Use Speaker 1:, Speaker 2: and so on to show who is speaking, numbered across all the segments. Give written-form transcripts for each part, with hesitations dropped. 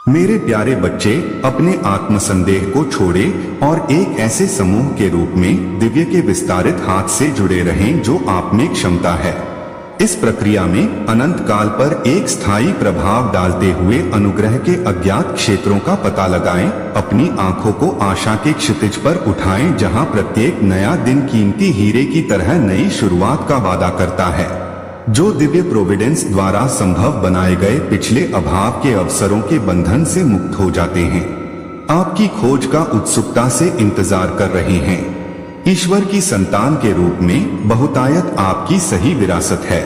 Speaker 1: मेरे प्यारे बच्चे, अपने आत्मसंदेह को छोड़े और एक ऐसे समूह के रूप में दिव्य के विस्तारित हाथ से जुड़े रहें जो आप में क्षमता है। इस प्रक्रिया में अनंत काल पर एक स्थायी प्रभाव डालते हुए अनुग्रह के अज्ञात क्षेत्रों का पता लगाएं। अपनी आंखों को आशा के क्षितिज पर उठाएं, जहां प्रत्येक नया दिन कीमती हीरे की तरह नई शुरुआत का वादा करता है, जो दिव्य प्रोविडेंस द्वारा संभव बनाए गए पिछले अभाव के अवसरों के बंधन से मुक्त हो जाते हैं। आपकी खोज का उत्सुकता से इंतजार कर रहे हैं। ईश्वर की संतान के रूप में बहुतायत आपकी सही विरासत है।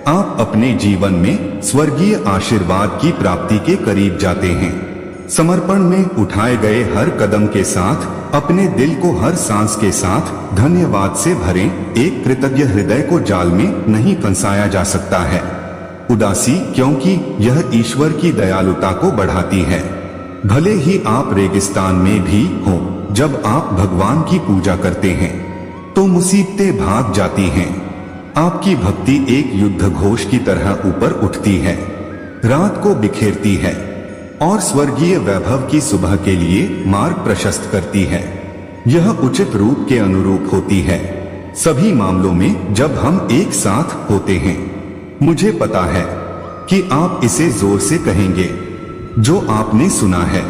Speaker 1: आप अपने जीवन में स्वर्गीय आशीर्वाद की प्राप्ति के करीब जाते हैं। समर्पण में उठाए गए हर कदम के साथ अपने दिल को हर सांस के साथ धन्यवाद से भरें। एक कृतज्ञ हृदय को जाल में नहीं फंसाया जा सकता है उदासी, क्योंकि यह ईश्वर की दयालुता को बढ़ाती है। भले ही आप रेगिस्तान में भी हो, जब आप भगवान की पूजा करते हैं तो मुसीबतें भाग जाती हैं। आपकी भक्ति एक युद्ध घोष की तरह ऊपर उठती है, रात को बिखेरती है और स्वर्गीय वैभव की सुबह के लिए मार्ग प्रशस्त करती है। यह उचित रूप के अनुरूप होती है सभी मामलों में जब हम एक साथ होते हैं। मुझे पता है कि आप इसे जोर से कहेंगे। जो आपने सुना है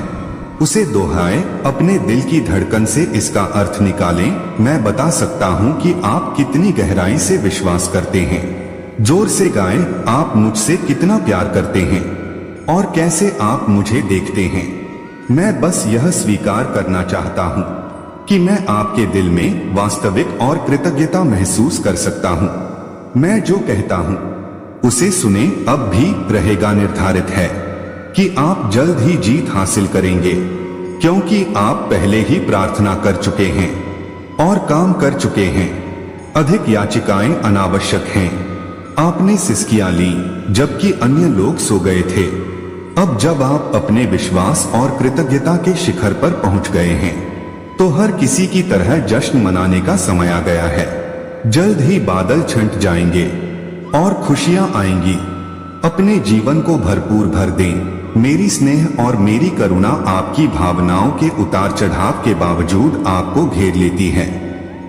Speaker 1: उसे दोहराएं, अपने दिल की धड़कन से इसका अर्थ निकालें। मैं बता सकता हूं कि आप कितनी गहराई से विश्वास करते हैं। जोर से गाएं, आप मुझसे कितना प्यार करते हैं और कैसे आप मुझे देखते हैं। मैं बस यह स्वीकार करना चाहता हूं कि मैं आपके दिल में वास्तविक और कृतज्ञता महसूस कर सकता हूं। मैं जो कहता हूं उसे सुने। अब भी रहेगा निर्धारित है कि आप जल्द ही जीत हासिल करेंगे, क्योंकि आप पहले ही प्रार्थना कर चुके हैं और काम कर चुके हैं। अधिक याचिकाएं अनावश्यक हैं। आपने सिसकियां ली जबकि अन्य लोग सो गए थे। अब जब आप अपने विश्वास और कृतज्ञता के शिखर पर पहुंच गए हैं तो हर किसी की तरह जश्न मनाने का समय आ गया है। जल्द ही बादल छंट जाएंगे और खुशियां आएंगी। अपने जीवन को भरपूर भर दें। मेरी स्नेह और मेरी करुणा आपकी भावनाओं के उतार चढ़ाव के बावजूद आपको घेर लेती है।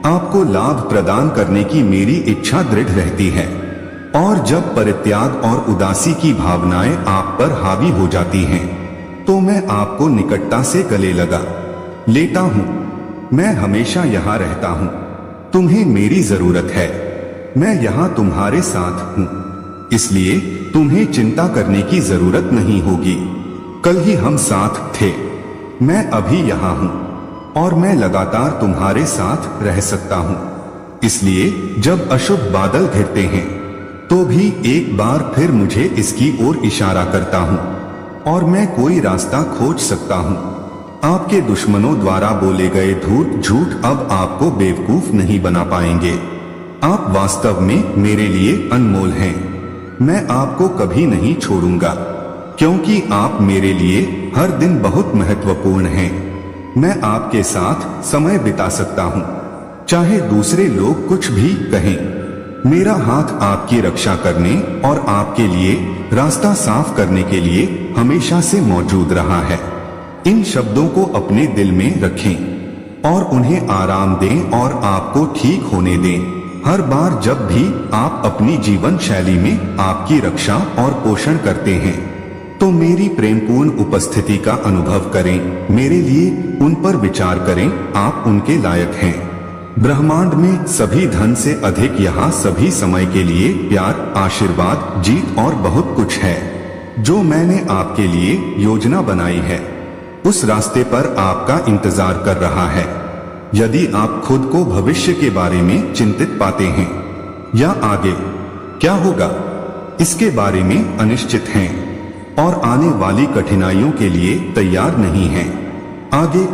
Speaker 1: आपको लाभ प्रदान करने की मेरी इच्छा दृढ़ रहती है। और जब परित्याग और उदासी की भावनाएं आप पर हावी हो जाती हैं, तो मैं आपको निकटता से गले लगा लेता हूं। मैं हमेशा यहाँ रहता हूँ। तुम्हें मेरी जरूरत है। मैं यहाँ तुम्हारे साथ हूँ, इसलिए तुम्हें चिंता करने की जरूरत नहीं होगी। कल ही हम साथ थे। मैं अभी यहाँ हूँ और मैं लगातार तुम्हारे साथ रह सकता हूँ। इसलिए जब अशुभ बादल घिरते हैं तो भी एक बार फिर मुझे इसकी ओर इशारा करता हूँ और मैं कोई रास्ता खोज सकता हूँ। आपके दुश्मनों द्वारा बोले गए धूर्त झूठ अब आपको बेवकूफ नहीं बना पाएंगे। आप वास्तव में मेरे लिए अनमोल हैं। मैं आपको कभी नहीं छोड़ूंगा, क्योंकि आप मेरे लिए हर दिन बहुत महत्वपूर्ण हैं। मैं आपके साथ समय बिता सकता हूँ, चाहे दूसरे लोग कुछ भी कहें। मेरा हाथ आपकी रक्षा करने और आपके लिए रास्ता साफ करने के लिए हमेशा से मौजूद रहा है। इन शब्दों को अपने दिल में रखें और उन्हें आराम दें और आपको ठीक होने दें। हर बार जब भी आप अपनी जीवन शैली में आपकी रक्षा और पोषण करते हैं, तो मेरी प्रेमपूर्ण उपस्थिति का अनुभव करें। मेरे लिए उन पर विचार करें। आप उनके लायक हैं। ब्रह्मांड में सभी धन से अधिक यहाँ सभी समय के लिए प्यार, आशीर्वाद, जीत और बहुत कुछ है जो मैंने आपके लिए योजना बनाई है। उस रास्ते पर आपका इंतजार कर रहा है। यदि आप खुद को भविष्य के बारे में चिंतित पाते हैं या आगे क्या होगा इसके बारे में अनिश्चित हैं और आने वाली कठिनाइयों के लिए तैयार नहीं हैं, आगे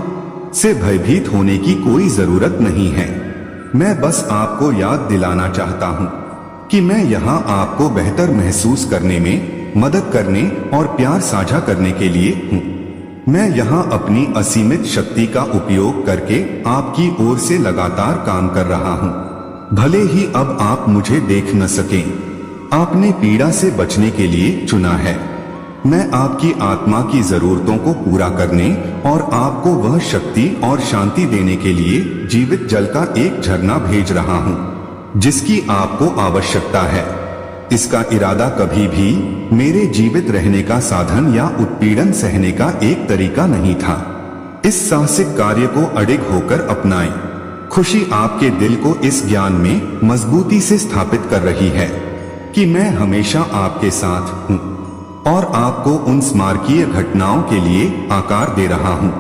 Speaker 1: से भयभीत होने की कोई जरूरत नहीं है। मैं बस आपको याद दिलाना चाहता हूं कि मैं यहाँ आपको बेहतर महसूस करने में मदद करने और प्यार साझा करने के लिए हूँ। मैं यहाँ अपनी असीमित शक्ति का उपयोग करके आपकी ओर से लगातार काम कर रहा हूँ। भले ही अब आप मुझे देख न सकें, आपने पीड़ा से बचने के लिए चुना है। मैं आपकी आत्मा की जरूरतों को पूरा करने और आपको वह शक्ति और शांति देने के लिए जीवित जल का एक झरना भेज रहा हूँ जिसकी आपको आवश्यकता है। इसका इरादा कभी भी मेरे जीवित रहने का साधन या उत्पीड़न सहने का एक तरीका नहीं था। इस साहसिक कार्य को अडिग होकर अपनाएं। खुशी आपके दिल को इस ज्ञान में मजबूती से स्थापित कर रही है कि मैं हमेशा आपके साथ हूँ और आपको उन स्मारकीय घटनाओं के लिए आकार दे रहा हूँ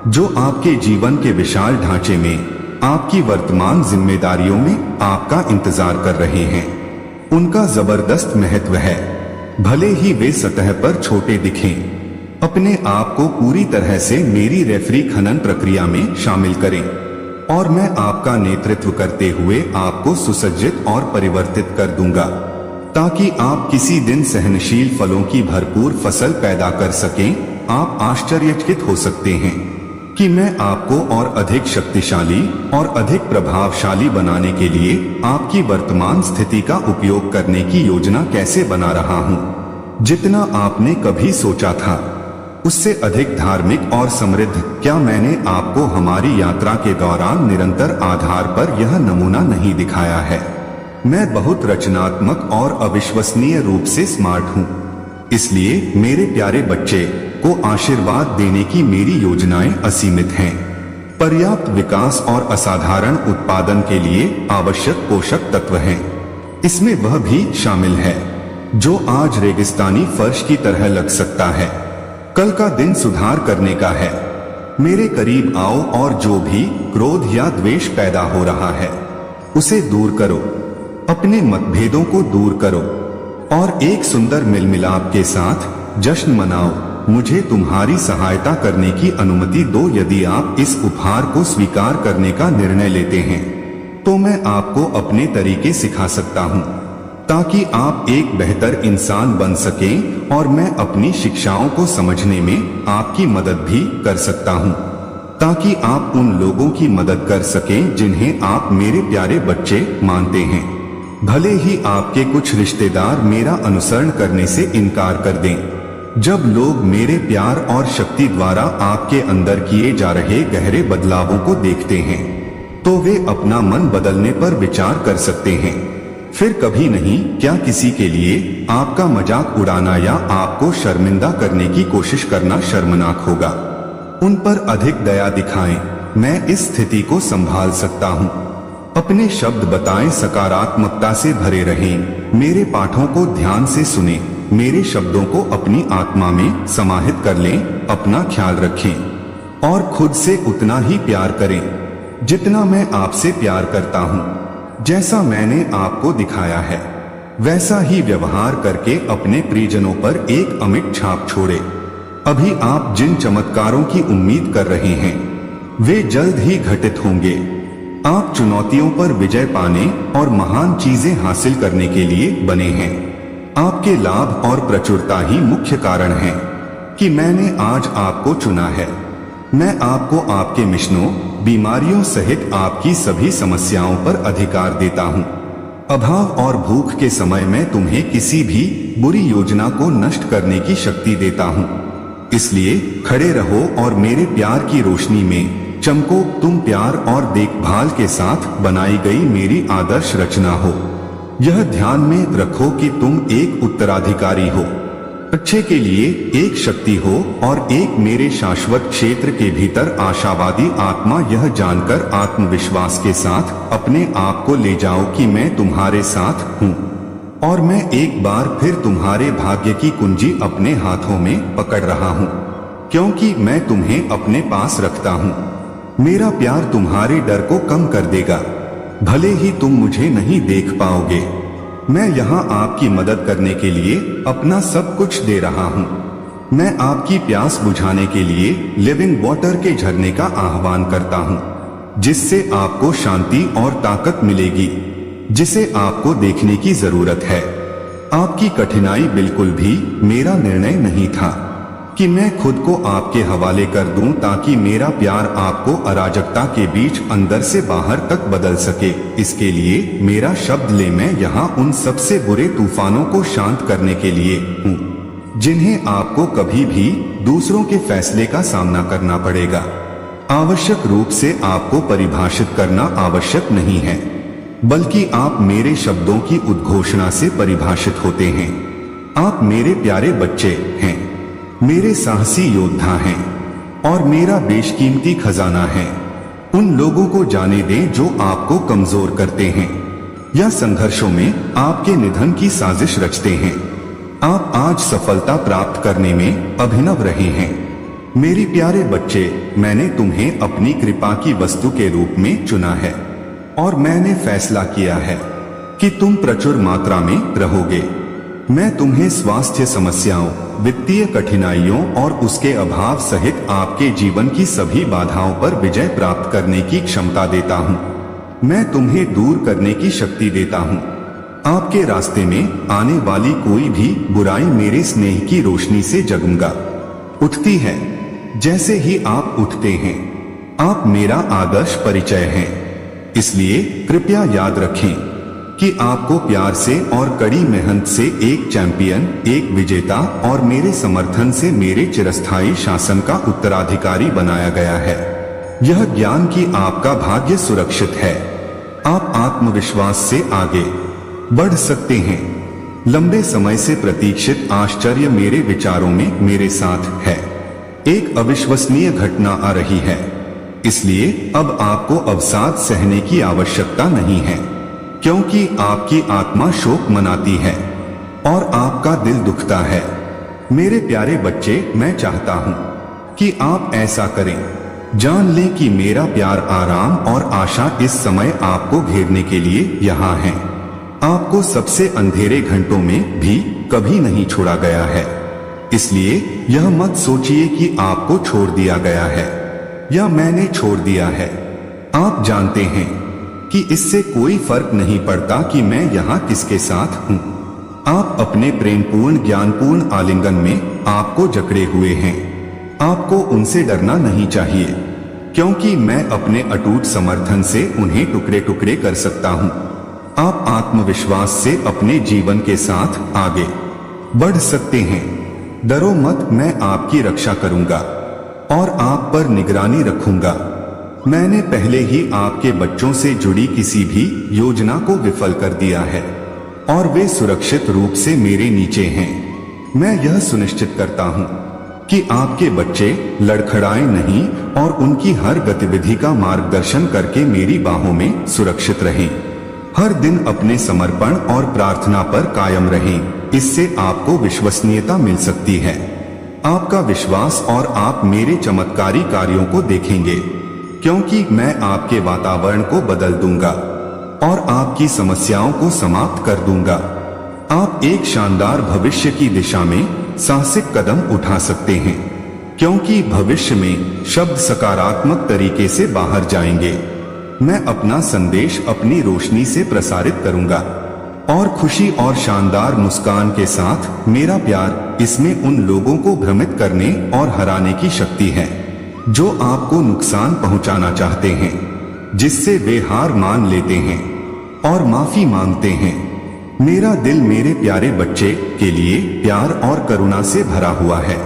Speaker 1: जो आपके जीवन के विशाल ढांचे में आपकी वर्तमान जिम्मेदारियों में आपका इंतजार कर रहे हैं। उनका जबरदस्त महत्व है, भले ही वे सतह पर छोटे दिखें। अपने आप को पूरी तरह से मेरी रेफरी खनन प्रक्रिया में शामिल करें और मैं आपका नेतृत्व करते हुए आपको सुसज्जित और परिवर्तित कर दूंगा ताकि आप किसी दिन सहनशील फलों की भरपूर फसल पैदा कर सकें। आप आश्चर्यचकित हो सकते हैं कि मैं आपको और अधिक शक्तिशाली और अधिक प्रभावशाली बनाने के लिए आपकी वर्तमान स्थिति का उपयोग करने की योजना कैसे बना रहा हूं। जितना आपने कभी सोचा था उससे अधिक धार्मिक और समृद्ध। क्या मैंने आपको हमारी यात्रा के दौरान निरंतर आधार पर यह नमूना नहीं दिखाया है? मैं बहुत रचनात्मक और अविश्वसनीय रूप से स्मार्ट हूँ। इसलिए मेरे प्यारे बच्चे को आशीर्वाद देने की मेरी योजनाएं असीमित हैं। पर्याप्त विकास और असाधारण उत्पादन के लिए आवश्यक पोषक तत्व हैं। इसमें वह भी शामिल है जो आज रेगिस्तानी फर्श की तरह लग सकता है। कल का दिन सुधार करने का है। मेरे करीब आओ और जो भी क्रोध या द्वेष पैदा हो रहा है उसे दूर करो। अपने मतभेदों को दूर करो और एक सुंदर मिलमिलाप के साथ जश्न मनाओ। मुझे तुम्हारी सहायता करने की अनुमति दो। यदि आप इस उपहार को स्वीकार करने का निर्णय लेते हैं तो मैं आपको अपने तरीके सिखा सकता हूं ताकि आप एक बेहतर इंसान बन सकें और मैं अपनी शिक्षाओं को समझने में आपकी मदद भी कर सकता हूं ताकि आप उन लोगों की मदद कर सकें जिन्हें आप मेरे प्यारे बच्चे मानते हैं। भले ही आपके कुछ रिश्तेदार मेरा अनुसरण करने से इनकार कर दें। जब लोग मेरे प्यार और शक्ति द्वारा आपके अंदर किए जा रहे गहरे बदलावों को देखते हैं तो वे अपना मन बदलने पर विचार कर सकते हैं। फिर कभी नहीं। क्या किसी के लिए आपका मजाक उड़ाना या आपको शर्मिंदा करने की कोशिश करना शर्मनाक होगा? उन पर अधिक दया दिखाएं। मैं इस स्थिति को संभाल सकता हूँ। अपने शब्द बताएं, सकारात्मकता से भरे रहें। मेरे पाठों को ध्यान से सुने। मेरे शब्दों को अपनी आत्मा में समाहित कर लें। अपना ख्याल रखें और खुद से उतना ही प्यार करें जितना मैं आपसे प्यार करता हूँ। जैसा मैंने आपको दिखाया है वैसा ही व्यवहार करके अपने प्रियजनों पर एक अमिट छाप छोड़े। अभी आप जिन चमत्कारों की उम्मीद कर रहे हैं वे जल्द ही घटित होंगे। आप चुनौतियों पर विजय पाने और महान चीजें हासिल करने के लिए बने हैं। आपके लाभ और प्रचुरता ही मुख्य कारण है कि मैंने आज आपको चुना है। मैं आपको आपके मिशनों, बीमारियों सहित आपकी सभी समस्याओं पर अधिकार देता हूँ। अभाव और भूख के समय में तुम्हें किसी भी बुरी योजना को नष्ट करने की शक्ति देता हूँ। इसलिए खड़े रहो और मेरे प्यार की रोशनी में चमको। तुम प्यार और देखभाल के साथ बनाई गई मेरी आदर्श रचना हो। यह ध्यान में रखो कि तुम एक उत्तराधिकारी हो, अच्छे के लिए एक शक्ति हो और एक मेरे शाश्वत क्षेत्र के भीतर आशावादी आत्मा। यह जानकर आत्मविश्वास के साथ अपने आप को ले जाओ कि मैं तुम्हारे साथ हूँ और मैं एक बार फिर तुम्हारे भाग्य की कुंजी अपने हाथों में पकड़ रहा हूँ क्योंकि मैं तुम्हें अपने पास रखता हूँ। मेरा प्यार तुम्हारे डर को कम कर देगा। भले ही तुम मुझे नहीं देख पाओगे, मैं यहाँ आपकी मदद करने के लिए अपना सब कुछ दे रहा हूँ। मैं आपकी प्यास बुझाने के लिए लिविंग वाटर के झरने का आह्वान करता हूँ जिससे आपको शांति और ताकत मिलेगी जिसे आपको देखने की जरूरत है। आपकी कठिनाई बिल्कुल भी मेरा निर्णय नहीं था कि मैं खुद को आपके हवाले कर दूं ताकि मेरा प्यार आपको अराजकता के बीच अंदर से बाहर तक बदल सके। इसके लिए मेरा शब्द ले। मैं यहाँ उन सबसे बुरे तूफानों को शांत करने के लिए हूँ जिन्हें आपको कभी भी दूसरों के फैसले का सामना करना पड़ेगा। आवश्यक रूप से आपको परिभाषित करना आवश्यक नहीं है, बल्कि आप मेरे शब्दों की उद्घोषणा से परिभाषित होते हैं। आप मेरे प्यारे बच्चे हैं, मेरे साहसी योद्धा हैं और मेरा बेशकीमती खजाना है। उन लोगों को जाने दें जो आपको कमजोर करते हैं या संघर्षों में आपके निधन की साजिश रचते हैं। आप आज सफलता प्राप्त करने में अभिनव रहे हैं। मेरी प्यारे बच्चे, मैंने तुम्हें अपनी कृपा की वस्तु के रूप में चुना है और मैंने फैसला किया है कि तुम प्रचुर मात्रा में रहोगे। मैं तुम्हें स्वास्थ्य समस्याओं, वित्तीय कठिनाइयों और उसके अभाव सहित आपके जीवन की सभी बाधाओं पर विजय प्राप्त करने की क्षमता देता हूँ। मैं तुम्हें दूर करने की शक्ति देता हूँ। आपके रास्ते में आने वाली कोई भी बुराई मेरे स्नेह की रोशनी से जगमगा उठती है। जैसे ही आप उठते हैं, आप मेरा आदर्श परिचय हैं। इसलिए कृपया याद रखें कि आपको प्यार से और कड़ी मेहनत से एक चैंपियन, एक विजेता और मेरे समर्थन से मेरे चिरस्थायी शासन का उत्तराधिकारी बनाया गया है। यह ज्ञान कि आपका भाग्य सुरक्षित है। आप आत्मविश्वास से आगे बढ़ सकते हैं। लंबे समय से प्रतीक्षित आश्चर्य मेरे विचारों में मेरे साथ है। एक अविश्वसनीय घटना आ रही है, इसलिए अब आपको अवसाद सहने की आवश्यकता नहीं है, क्योंकि आपकी आत्मा शोक मनाती है और आपका दिल दुखता है। मेरे प्यारे बच्चे, मैं चाहता हूं कि आप ऐसा करें। जान लें कि मेरा प्यार, आराम और आशा इस समय आपको घेरने के लिए यहाँ है। आपको सबसे अंधेरे घंटों में भी कभी नहीं छोड़ा गया है। इसलिए यह मत सोचिए कि आपको छोड़ दिया गया है या मैंने छोड़ दिया है। आप जानते हैं कि इससे कोई फर्क नहीं पड़ता कि मैं यहाँ किसके साथ हूँ। आप अपने प्रेमपूर्ण, ज्ञानपूर्ण आलिंगन में आपको जकड़े हुए हैं। आपको उनसे डरना नहीं चाहिए, क्योंकि मैं अपने अटूट समर्थन से उन्हें टुकड़े टुकड़े कर सकता हूँ। आप आत्मविश्वास से अपने जीवन के साथ आगे बढ़ सकते हैं। डरो मत, मैं आपकी रक्षा करूंगा और आप पर निगरानी रखूंगा। मैंने पहले ही आपके बच्चों से जुड़ी किसी भी योजना को विफल कर दिया है और वे सुरक्षित रूप से मेरे नीचे हैं। मैं यह सुनिश्चित करता हूं कि आपके बच्चे लड़खड़ाए नहीं और उनकी हर गतिविधि का मार्गदर्शन करके मेरी बाहों में सुरक्षित रहें। हर दिन अपने समर्पण और प्रार्थना पर कायम रहें। इससे आपको विश्वसनीयता मिल सकती है। आपका विश्वास और आप मेरे चमत्कारी कार्यों को देखेंगे, क्योंकि मैं आपके वातावरण को बदल दूंगा और आपकी समस्याओं को समाप्त कर दूंगा। आप एक शानदार भविष्य की दिशा में साहसिक कदम उठा सकते हैं, क्योंकि भविष्य में शब्द सकारात्मक तरीके से बाहर जाएंगे। मैं अपना संदेश अपनी रोशनी से प्रसारित करूंगा और खुशी और शानदार मुस्कान के साथ मेरा प्यार, इसमें उन लोगों को भ्रमित करने और हराने की शक्ति है जो आपको नुकसान पहुंचाना चाहते हैं, जिससे वे हार मान लेते हैं और माफी मांगते हैं। मेरा दिल मेरे प्यारे बच्चे के लिए प्यार और करुणा से भरा हुआ है।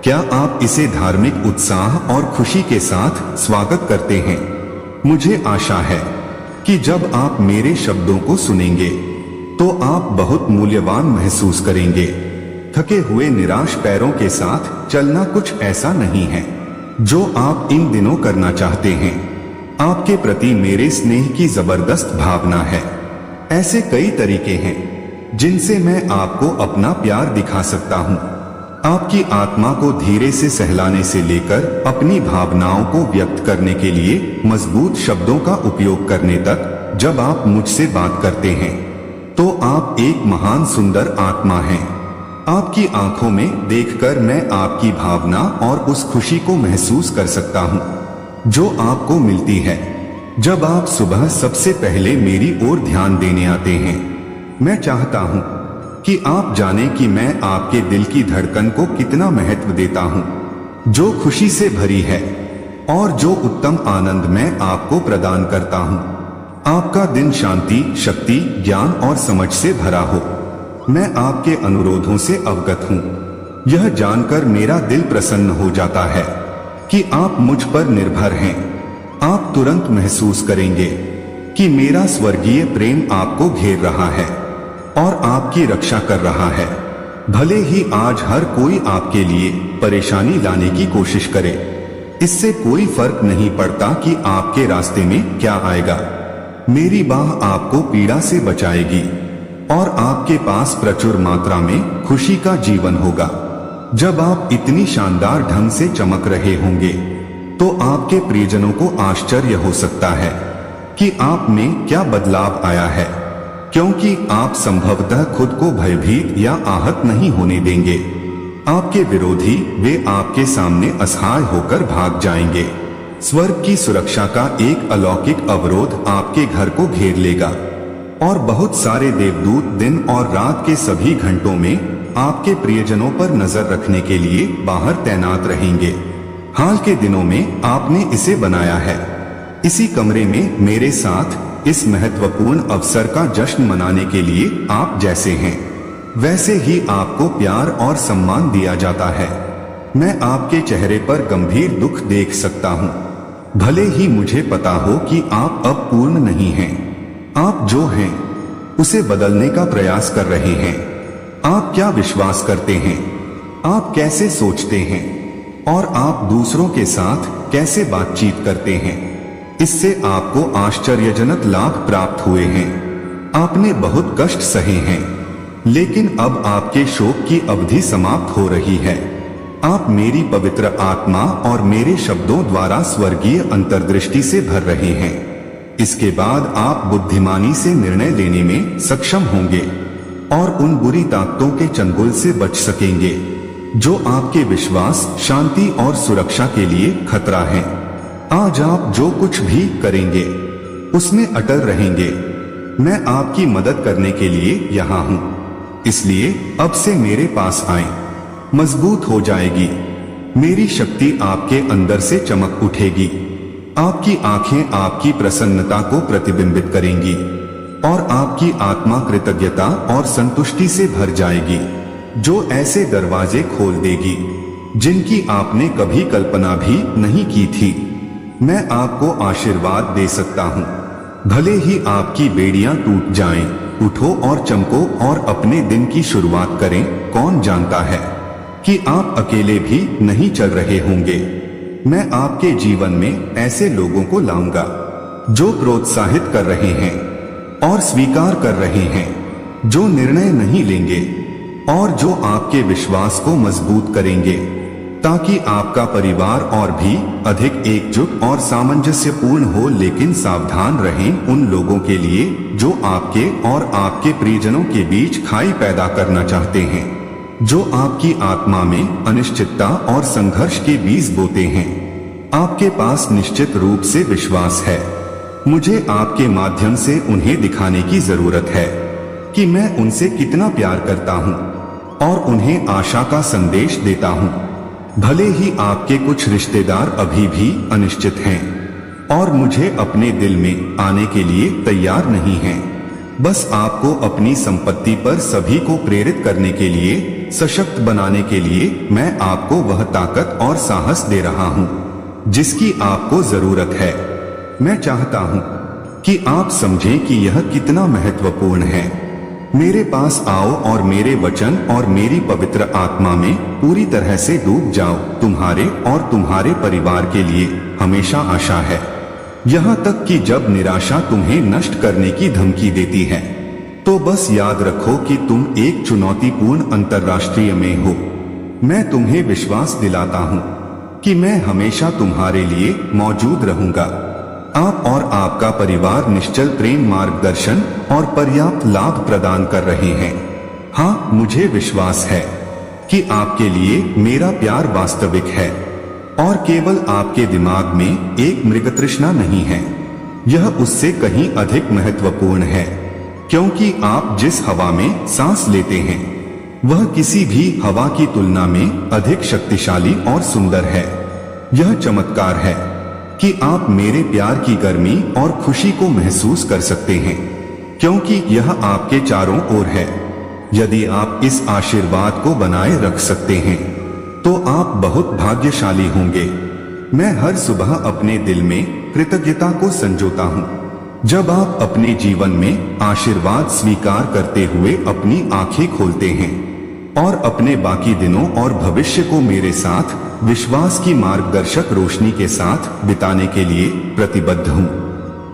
Speaker 1: क्या आप इसे धार्मिक उत्साह और खुशी के साथ स्वागत करते हैं? मुझे आशा है कि जब आप मेरे शब्दों को सुनेंगे तो आप बहुत मूल्यवान महसूस करेंगे। थके हुए निराश पैरों के साथ चलना कुछ ऐसा नहीं है जो आप इन दिनों करना चाहते हैं। आपके प्रति मेरे स्नेह की जबरदस्त भावना है। ऐसे कई तरीके हैं जिनसे मैं आपको अपना प्यार दिखा सकता हूँ। आपकी आत्मा को धीरे से सहलाने से लेकर अपनी भावनाओं को व्यक्त करने के लिए मजबूत शब्दों का उपयोग करने तक, जब आप मुझसे बात करते हैं तो आप एक महान सुंदर आत्मा हैं। आपकी आंखों में देखकर मैं आपकी भावना और उस खुशी को महसूस कर सकता हूँ जो आपको मिलती है जब आप सुबह सबसे पहले मेरी ओर ध्यान देने आते हैं। मैं चाहता हूँ कि आप जाने कि मैं आपके दिल की धड़कन को कितना महत्व देता हूँ, जो खुशी से भरी है और जो उत्तम आनंद मैं आपको प्रदान करता हूँ। आपका दिन शांति, शक्ति, ज्ञान और समझ से भरा हो। मैं आपके अनुरोधों से अवगत हूँ यह जानकर मेरा दिल प्रसन्न हो जाता है कि आप मुझ पर निर्भर हैं। आप तुरंत महसूस करेंगे कि मेरा स्वर्गीय प्रेम आपको घेर रहा है और आपकी रक्षा कर रहा है। भले ही आज हर कोई आपके लिए परेशानी लाने की कोशिश करे, इससे कोई फर्क नहीं पड़ता कि आपके रास्ते में क्या आएगा। मेरी बाह आपको पीड़ा से बचाएगी और आपके पास प्रचुर मात्रा में खुशी का जीवन होगा। जब आप इतनी शानदार ढंग से चमक रहे होंगे तो आपके प्रियजनों को आश्चर्य हो सकता है कि आप में क्या बदलाव आया है, क्योंकि आप संभवतः खुद को भयभीत या आहत नहीं होने देंगे। आपके विरोधी वे आपके सामने असहाय होकर भाग जाएंगे। स्वर्ग की सुरक्षा का एक अलौकिक अवरोध आपके घर को घेर लेगा और बहुत सारे देवदूत दिन और रात के सभी घंटों में आपके प्रियजनों पर नजर रखने के लिए बाहर तैनात रहेंगे। हाल के दिनों में आपने इसे बनाया है। इसी कमरे में मेरे साथ इस महत्वपूर्ण अवसर का जश्न मनाने के लिए आप जैसे हैं वैसे ही आपको प्यार और सम्मान दिया जाता है। मैं आपके चेहरे पर गंभीर दुख देख सकता हूँ, भले ही मुझे पता हो कि आप अब पूर्ण नहीं हैं। आप जो हैं उसे बदलने का प्रयास कर रहे हैं। आप क्या विश्वास करते हैं, आप कैसे सोचते हैं और आप दूसरों के साथ कैसे बातचीत करते हैं, इससे आपको आश्चर्यजनक लाभ प्राप्त हुए हैं। आपने बहुत कष्ट सहे हैं, लेकिन अब आपके शोक की अवधि समाप्त हो रही है। आप मेरी पवित्र आत्मा और मेरे शब्दों द्वारा स्वर्गीय अंतर्दृष्टि से भर रहे हैं। इसके बाद आप बुद्धिमानी से निर्णय लेने में सक्षम होंगे और उन बुरी ताकतों के चंगुल से बच सकेंगे जो आपके विश्वास, शांति और सुरक्षा के लिए खतरा है। आज आप जो कुछ भी करेंगे उसमें अटल रहेंगे। मैं आपकी मदद करने के लिए यहाँ हूँ, इसलिए अब से मेरे पास आए। मजबूत हो जाएगी। मेरी शक्ति आपके अंदर से चमक उठेगी। आपकी आंखें आपकी प्रसन्नता को प्रतिबिंबित करेंगी और आपकी आत्मा कृतज्ञता और संतुष्टि से भर जाएगी, जो ऐसे दरवाजे खोल देगी जिनकी आपने कभी कल्पना भी नहीं की थी। मैं आपको आशीर्वाद दे सकता हूँ। भले ही आपकी बेड़ियां टूट जाएं, उठो और चमको और अपने दिन की शुरुआत करें। कौन जानता है कि आप अकेले भी नहीं चल रहे होंगे। मैं आपके जीवन में ऐसे लोगों को लाऊंगा जो प्रोत्साहित कर रहे हैं और स्वीकार कर रहे हैं, जो निर्णय नहीं लेंगे और जो आपके विश्वास को मजबूत करेंगे, ताकि आपका परिवार और भी अधिक एकजुट और सामंजस्यपूर्ण हो। लेकिन सावधान रहें उन लोगों के लिए जो आपके और आपके प्रियजनों के बीच खाई पैदा करना चाहते हैं, जो आपकी आत्मा में अनिश्चितता और संघर्ष के बीज बोते हैं। आपके पास निश्चित रूप से विश्वास है। मुझे आपके माध्यम से उन्हें दिखाने की जरूरत है कि मैं उनसे कितना प्यार करता हूँ और उन्हें आशा का संदेश देता हूँ। भले ही आपके कुछ रिश्तेदार अभी भी अनिश्चित हैं और मुझे अपने दिल में आने के लिए तैयार नहीं हैं, बस आपको अपनी संपत्ति पर सभी को प्रेरित करने के लिए, सशक्त बनाने के लिए मैं आपको वह ताकत और साहस दे रहा हूँ जिसकी आपको जरूरत है। मैं चाहता हूँ कि आप समझें कि यह कितना महत्वपूर्ण है। मेरे पास आओ और मेरे वचन और मेरी पवित्र आत्मा में पूरी तरह से डूब जाओ। तुम्हारे और तुम्हारे परिवार के लिए हमेशा आशा है, यहाँ तक कि जब निराशा तुम्हें नष्ट करने की धमकी देती है, तो बस याद रखो कि तुम एक चुनौतीपूर्ण अंतर्राष्ट्रीय में हो। मैं तुम्हें विश्वास दिलाता हूँ कि मैं हमेशा तुम्हारे लिए मौजूद रहूंगा। आप और आपका परिवार निश्चल प्रेम, मार्गदर्शन और पर्याप्त लाभ प्रदान कर रहे हैं। हाँ, मुझे विश्वास है कि आपके लिए मेरा प्यार वास्तविक है और केवल आपके दिमाग में एक मृगतृष्णा नहीं है। यह उससे कहीं अधिक महत्वपूर्ण है, क्योंकि आप जिस हवा में सांस लेते हैं वह किसी भी हवा की तुलना में अधिक शक्तिशाली और सुंदर है। यह चमत्कार है कि आप मेरे प्यार की गर्मी और खुशी को महसूस कर सकते हैं, क्योंकि यह आपके चारों ओर है। यदि आप इस आशीर्वाद को बनाए रख सकते हैं तो आप बहुत भाग्यशाली होंगे। मैं हर सुबह अपने दिल में कृतज्ञता को संजोता हूँ। जब आप अपने जीवन में आशीर्वाद स्वीकार करते हुए अपनी आंखें खोलते हैं और अपने बाकी दिनों और भविष्य को मेरे साथ विश्वास की मार्गदर्शक रोशनी के साथ बिताने के लिए प्रतिबद्ध हूँ।